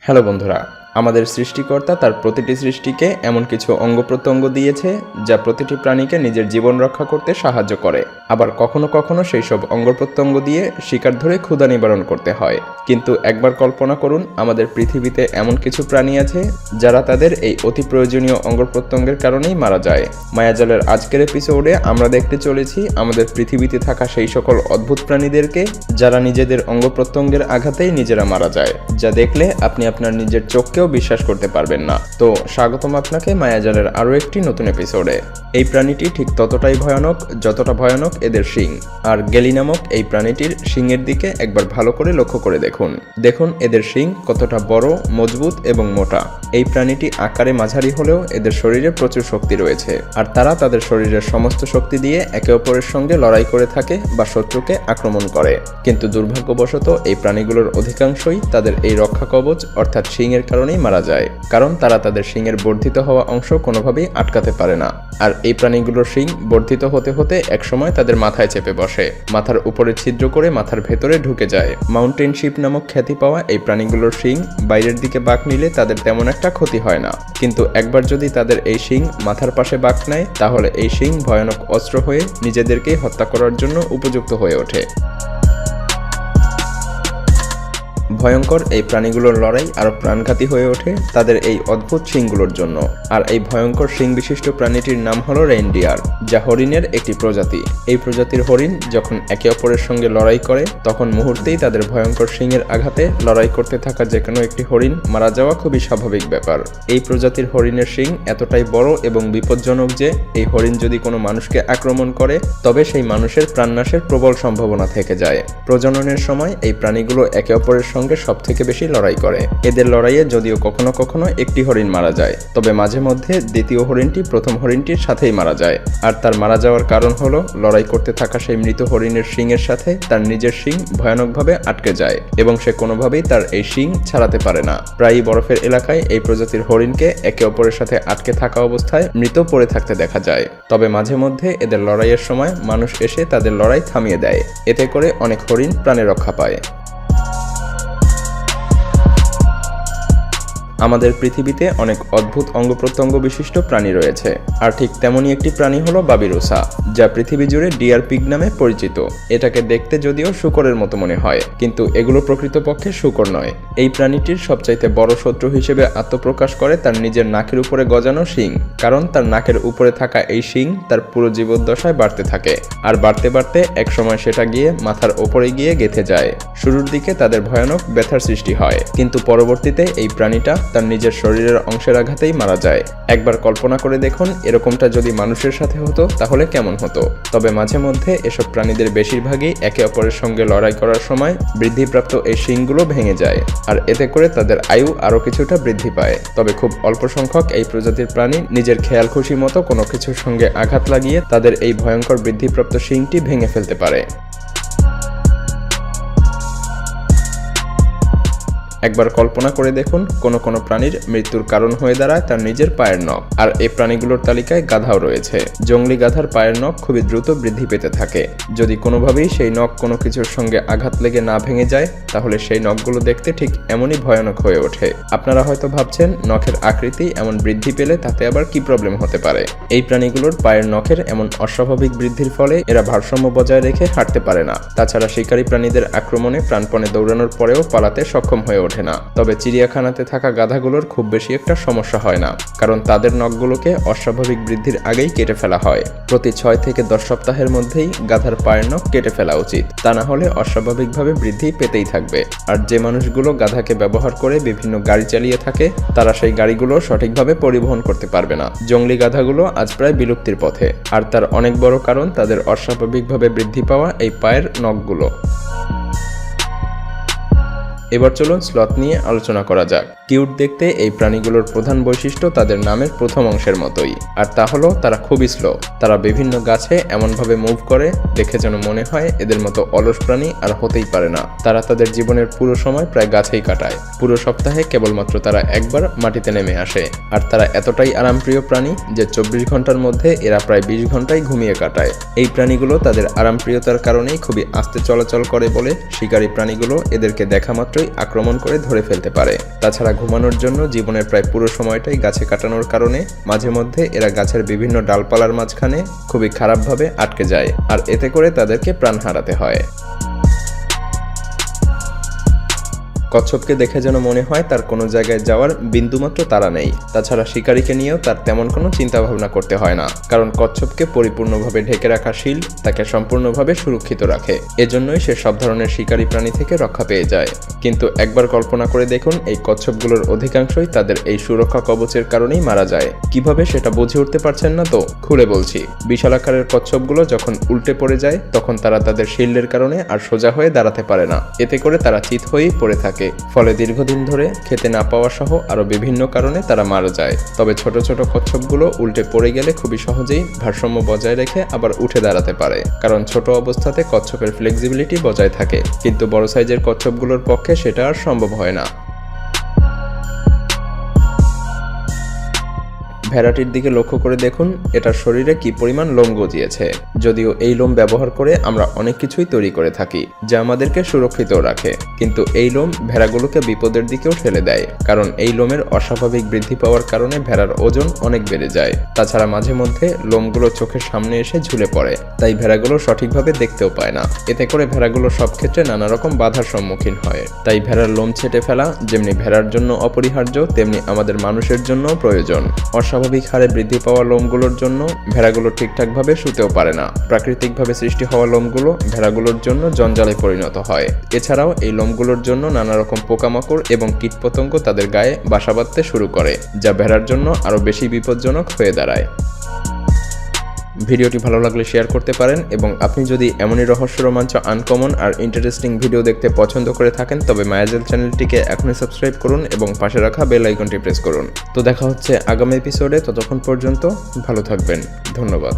Hello বন্ধুরা, আমাদের সৃষ্টিকর্তা তার প্রতিটি সৃষ্টিকে এমন কিছু অঙ্গ-প্রত্যঙ্গ দিয়েছে যা প্রতিটি প্রাণীকে নিজের জীবন রক্ষা করতে সাহায্য করে। আবার কখনো কখনো সেই সব অঙ্গ-প্রত্যঙ্গ দিয়ে শিকার ধরে ক্ষুধা নিবারণ করতে হয়। কিন্তু একবার কল্পনা করুন, আমাদের পৃথিবীতে এমন কিছু প্রাণী আছে যারা তাদের এই অতি প্রয়োজনীয় অঙ্গ-প্রত্যঙ্গের কারণেই মারা যায়। মায়াজালের আজকের এপিসোডে আমরা দেখতে চলেছি আমাদের পৃথিবীতে থাকা সেই সকল অদ্ভুত প্রাণীদেরকে যারা নিজেদের অঙ্গ-প্রত্যঙ্গের আঘাতেই নিজেরা মারা যায়, যা দেখলে আপনি আপনার নিজের চোখকে বিশ্বাস করতে পারবেন না। তো স্বাগতম আপনাকে মায়াজালের আরও একটি নতুন এপিসোডে। এই প্রাণীটি ঠিক ততটাই ভয়ানক যতটা ভয়ানক এদের শিং। আর গেলি নামক এই প্রাণীটির শিংয়ের দিকে একবার ভালো করে লক্ষ্য করে দেখুন এদের শিং কতটা বড়, মজবুত এবং মোটা। এই প্রাণীটি আকারে মাঝারি হলেও এদের শরীরে প্রচুর শক্তি রয়েছে, আর তারা তাদের শরীরের সমস্ত শক্তি দিয়ে একে অপরের সঙ্গে লড়াই করে থাকে বা শত্রুকে আক্রমণ করে। কিন্তু দুর্ভাগ্যবশত এই প্রাণীগুলোর অধিকাংশই তাদের এই রক্ষা কবচ অর্থাৎ শিংয়ের কারণেই মারা যায়, কারণ তারা তাদের শিংয়ের বর্ধিত হওয়া অংশ কোনোভাবেই আটকাতে পারে না। আর এই প্রাণীগুলোর শিং বর্ধিত হতে হতে একসময় তাদের মাথায় চেপে বসে, মাথার উপরে ছিদ্র করে মাথার ভেতরে ঢুকে যায়। মাউন্টেন শিপ নামক খ্যাতি পাওয়া এই প্রাণীগুলোর শিং বাইরের দিকে বাঁক নিলে তাদের তেমন একটা ক্ষতি হয় না, কিন্তু একবার যদি তাদের এই শিং মাথার পাশে বাঁক নেয় তাহলে এই শিং ভয়ানক অস্ত্র হয়ে নিজেদেরকেই হত্যা করার জন্য উপযুক্ত হয়ে ওঠে। ভয়ঙ্কর এই প্রাণীগুলোর লড়াই আরও প্রাণঘাতী হয়ে ওঠে তাদের এই অদ্ভুত শিংগুলোর জন্য। আর এই ভয়ঙ্কর শিং বিশিষ্ট প্রাণীটির নাম হলো রেইনডিয়ার, যা হরিণের একটি প্রজাতি। এই প্রজাতির হরিণ যখন একে অপরের সঙ্গে লড়াই করে তখন মুহূর্তেই তাদের ভয়ঙ্কর শিংয়ের আঘাতে লড়াই করতে থাকা যে কোনো একটি হরিণ মারা যাওয়া খুবই স্বাভাবিক ব্যাপার। এই প্রজাতির হরিণের শিং এতটাই বড় এবং বিপজ্জনক যে এই হরিণ যদি কোনো মানুষকে আক্রমণ করে তবে সেই মানুষের প্রাণনাশের প্রবল সম্ভাবনা থেকে যায়। প্রজননের সময় এই প্রাণীগুলো একে অপরের সঙ্গে সবথেকে বেশি লড়াই করে। এদের লড়াইয়ে যদিও কখনো কখনো একটি হরিণ মারা যায়, তবে মাঝে মধ্যে দ্বিতীয় হরিণটি প্রথম হরিণটির সাথেই মারা যায়। আর তার মারা যাওয়ার কারণ হলো লড়াই করতে থাকা সেই মৃত হরিণের শিংয়ের সাথে তার নিজের শিং ভয়ানকভাবে আটকে যায় এবং সে কোনোভাবেই তার এই শিং ছাড়াতে পারে না। প্রায়ই বরফের এলাকায় এই প্রজাতির হরিণকে একে অপরের সাথে আটকে থাকা অবস্থায় মৃত পড়ে থাকতে দেখা যায়। তবে মাঝে মধ্যে এদের লড়াইয়ের সময় মানুষ এসে তাদের লড়াই থামিয়ে দেয়, এতে করে অনেক হরিণ প্রাণে রক্ষা পায়। আমাদের পৃথিবীতে অনেক অদ্ভুত অঙ্গ-প্রত্যঙ্গ বিশিষ্ট প্রাণী রয়েছে, আর ঠিক তেমনই একটি প্রাণী হলো বাবিরুসা, যা পৃথিবী জুড়ে ডিয়ার পিগ নামে পরিচিত। এটাকে দেখতে যদিও শূকরের মতো মনে হয়, কিন্তু এগুলো প্রকৃতপক্ষে শূকর নয়। এই প্রাণীটির সবচাইতে বড় শত্রু হিসেবে আত্মপ্রকাশ করে তার নিজের নাকের উপরে গজানো শিং, কারণ তার নাকের উপরে থাকা এই শিং তার পুরো জীবদ্দশায় বাড়তে থাকে, আর বাড়তে বাড়তে একসময় সেটা গিয়ে মাথার ওপরে গিয়ে গেঁথে যায়। শুরুর দিকে তাদের ভয়ানক ব্যথার সৃষ্টি হয়, কিন্তু পরবর্তীতে এই প্রাণীটা তার নিজের শরীরের অংশের আঘাতেই মারা যায়। একবার কল্পনা করে দেখুন এরকমটা যদি মানুষের সাথে হতো তাহলে কেমন হতো। তবে মাঝে মধ্যে এসব প্রাণীদের বেশিরভাগই একে অপরের সঙ্গে লড়াই করার সময় বৃদ্ধিপ্রাপ্ত এই শিংগুলো ভেঙে যায়, আর এতে করে তাদের আয়ু আরও কিছুটা বৃদ্ধি পায়। তবে খুব অল্প সংখ্যক এই প্রজাতির প্রাণী নিজের খেয়াল খুশি মতো কোনো কিছুর সঙ্গে আঘাত লাগিয়ে তাদের এই ভয়ঙ্কর বৃদ্ধিপ্রাপ্ত শিংটি ভেঙে ফেলতে পারে। একবার কল্পনা করে দেখুন কোনো প্রাণীর মৃত্যুর কারণ হয়ে দাঁড়ায় তার নিজের পায়ের নখ, আর এই প্রাণীগুলোর তালিকায় গাধাও রয়েছে। জংলি গাধার পায়ের নখ খুবই দ্রুত বৃদ্ধি পেতে থাকে। যদি কোনোভাবেই সেই নখ কোনো কিছুর সঙ্গে আঘাত লেগে না ভেঙে যায় তাহলে সেই নখগুলো দেখতে ঠিক এমনই ভয়ানক হয়ে ওঠে। আপনারা হয়তো ভাবছেন নখের আকৃতি এমন বৃদ্ধি পেলে তাতে আবার কি প্রবলেম হতে পারে। এই প্রাণীগুলোর পায়ের নখের এমন অস্বাভাবিক বৃদ্ধির ফলে এরা ভারসাম্য বজায় রেখে হাঁটতে পারে না। তাছাড়া শিকারী প্রাণীদের আক্রমণে প্রাণপণে দৌড়ানোর পরেও পালাতে সক্ষম হয়ে ওঠে না। তবে চিড়িয়াখানাতে থাকা গাধাগুলোর খুব বেশি একটা সমস্যা হয় না, কারণ তাদের নখগুলোকে অস্বাভাবিক বৃদ্ধির আগেই কেটে ফেলা হয়। প্রতি 6 থেকে 10 সপ্তাহের মধ্যেই গাধার পায়ের নখ কেটে ফেলা উচিত, তা না হলে অস্বাভাবিকভাবে বৃদ্ধি পেতেই থাকবে। আর যে মানুষগুলো গাধাকে ব্যবহার করে বিভিন্ন গাড়ি চালিয়ে থাকে তারা সেই গাড়িগুলো সঠিকভাবে পরিবহন করতে পারবে না। জংলি গাধাগুলো আজ প্রায় বিলুপ্তির পথে, আর তার অনেক বড় কারণ তাদের অস্বাভাবিকভাবে বৃদ্ধি পাওয়া এই পায়ের নখগুলো। এবার চলুন স্লথ নিয়ে আলোচনা করা যাক। কিউট দেখতে এই প্রাণীগুলোর প্রধান বৈশিষ্ট্য তাদের নামের প্রথম অংশের মতোই, আর তা হলো তারা খুবই স্লো। তারা বিভিন্ন গাছে এমনভাবে মুভ করে দেখে যেন মনে হয় এদের মতো অলস প্রাণী আর হতেই পারে না। তারা তাদের জীবনের পুরো সময় প্রায় গাছেই কাটায়। পুরো সপ্তাহে কেবলমাত্র তারা একবার মাটিতে নেমে আসে। আর তারা এতটাই আরামপ্রিয় প্রাণী যে 24 ঘন্টার মধ্যে এরা প্রায় 20 ঘন্টাই ঘুমিয়ে কাটায়। এই প্রাণীগুলো তাদের আরামপ্রিয়তার কারণেই খুবই আস্তে চলাচল করে বলে শিকারী প্রাণীগুলো এদেরকে দেখা মাত্রই সহজভাবেই আক্রমণ করে ধরে ফেলতে পারে। তাছাড়া ঘুমানোর জন্য জীবনের প্রায় পুরো সময়টাই গাছে কাটানোর কারণে মাঝে মধ্যে এরা গাছের বিভিন্ন ডালপালার মাঝখানে খুবই খারাপভাবে আটকে যায়, আর এতে করে তাদেরকে প্রাণ হারাতে হয়। কচ্ছপকে দেখে যেন মনে হয় তার কোনো জায়গায় যাওয়ার বিন্দুমাত্র তাড়া নেই। তাছাড়া শিকারীকে নিয়েও তার তেমন কোনো চিন্তা ভাবনা করতে হয় না, কারণ কচ্ছপকে পরিপূর্ণভাবে ঢেকে রাখা শিল তাকে সম্পূর্ণভাবে সুরক্ষিত রাখে। এজন্যই সে সব ধরনের শিকারী প্রাণী থেকে রক্ষা পেয়ে যায়। কিন্তু একবার কল্পনা করে দেখুন, এই কচ্ছপগুলোর অধিকাংশই তাদের এই সুরক্ষা কবচের কারণেই মারা যায়। কিভাবে সেটা বুঝে উঠতে পারছেন না তো? খুলে বলছি। বিশাল আকারের কচ্ছপগুলো যখন উল্টে পড়ে যায় তখন তারা তাদের শিল্ডের কারণে আর সোজা হয়ে দাঁড়াতে পারে না। এতে করে তারা চিত হয়েই পড়ে থাকে। ফলে দীর্ঘদিন ধরে খেতে না পাওয়া সহ আরো বিভিন্ন কারণে তারা মারা যায়। তবে ছোট ছোট কচ্ছপগুলো উল্টে পড়ে গেলে খুবই সহজেই ভারসাম্য বজায় রেখে আবার উঠে দাঁড়াতে পারে, কারণ ছোট অবস্থাতে কচ্ছপের ফ্লেক্সিবিলিটি বজায় থাকে। কিন্তু বড় সাইজের কচ্ছপগুলোর পক্ষে সেটা আর সম্ভব হয় না। ভেড়াটির দিকে লক্ষ্য করে দেখুন, এটার শরীরে কি পরিমাণ লোম গজিয়েছে। যদিও এই লোম ব্যবহার করে আমরা অনেক কিছুই তৈরি করে থাকি, যা আমাদেরকে সুরক্ষিত রাখে, কিন্তু এই লোম ভেড়াগুলোকে বিপদের দিকেও ঠেলে দেয়, কারণ এই লোমের অস্বাভাবিক বৃদ্ধি পাওয়ার কারণে ভেড়ার ওজন অনেক বেড়ে যায়। তাছাড়া মাঝে মধ্যে লোমগুলো চোখের সামনে এসে ঝুলে পড়ে, তাই ভেড়াগুলো সঠিকভাবে দেখতেও পায় না। এতে করে ভেড়াগুলো সব ক্ষেত্রে নানা রকম বাধার সম্মুখীন হয়। তাই ভেড়ার লোম ছেটে ফেলা যেমনি ভেড়ার জন্য অপরিহার্য, তেমনি আমাদের মানুষের জন্য প্রয়োজন। স্বাভাবিক হারে বৃদ্ধি পাওয়া লোমগুলোর জন্য ভেড়াগুলো ঠিকঠাকভাবে শুতেও পারে না। প্রাকৃতিকভাবে সৃষ্টি হওয়া লোমগুলো ভেড়াগুলোর জন্য জঞ্জালে পরিণত হয়। এছাড়াও এই লোমগুলোর জন্য নানা রকম পোকামাকড় এবং কীটপতঙ্গ তাদের গায়ে বাসা বাঁধতে শুরু করে, যা ভেড়ার জন্য আরও বেশি বিপজ্জনক হয়ে দাঁড়ায়। ভিডিওটি ভালো লাগলে শেয়ার করতে পারেন, এবং আপনি যদি এমনই রহস্য, রোমাঞ্চ, আনকমন আর ইন্টারেস্টিং ভিডিও দেখতে পছন্দ করে থাকেন তবে মায়াজাল চ্যানেলটিকে এখনই সাবস্ক্রাইব করুন এবং পাশে রাখা বেল আইকনটি প্রেস করুন। তো দেখা হচ্ছে আগামী এপিসোডে। ততক্ষণ পর্যন্ত ভালো থাকবেন। ধন্যবাদ।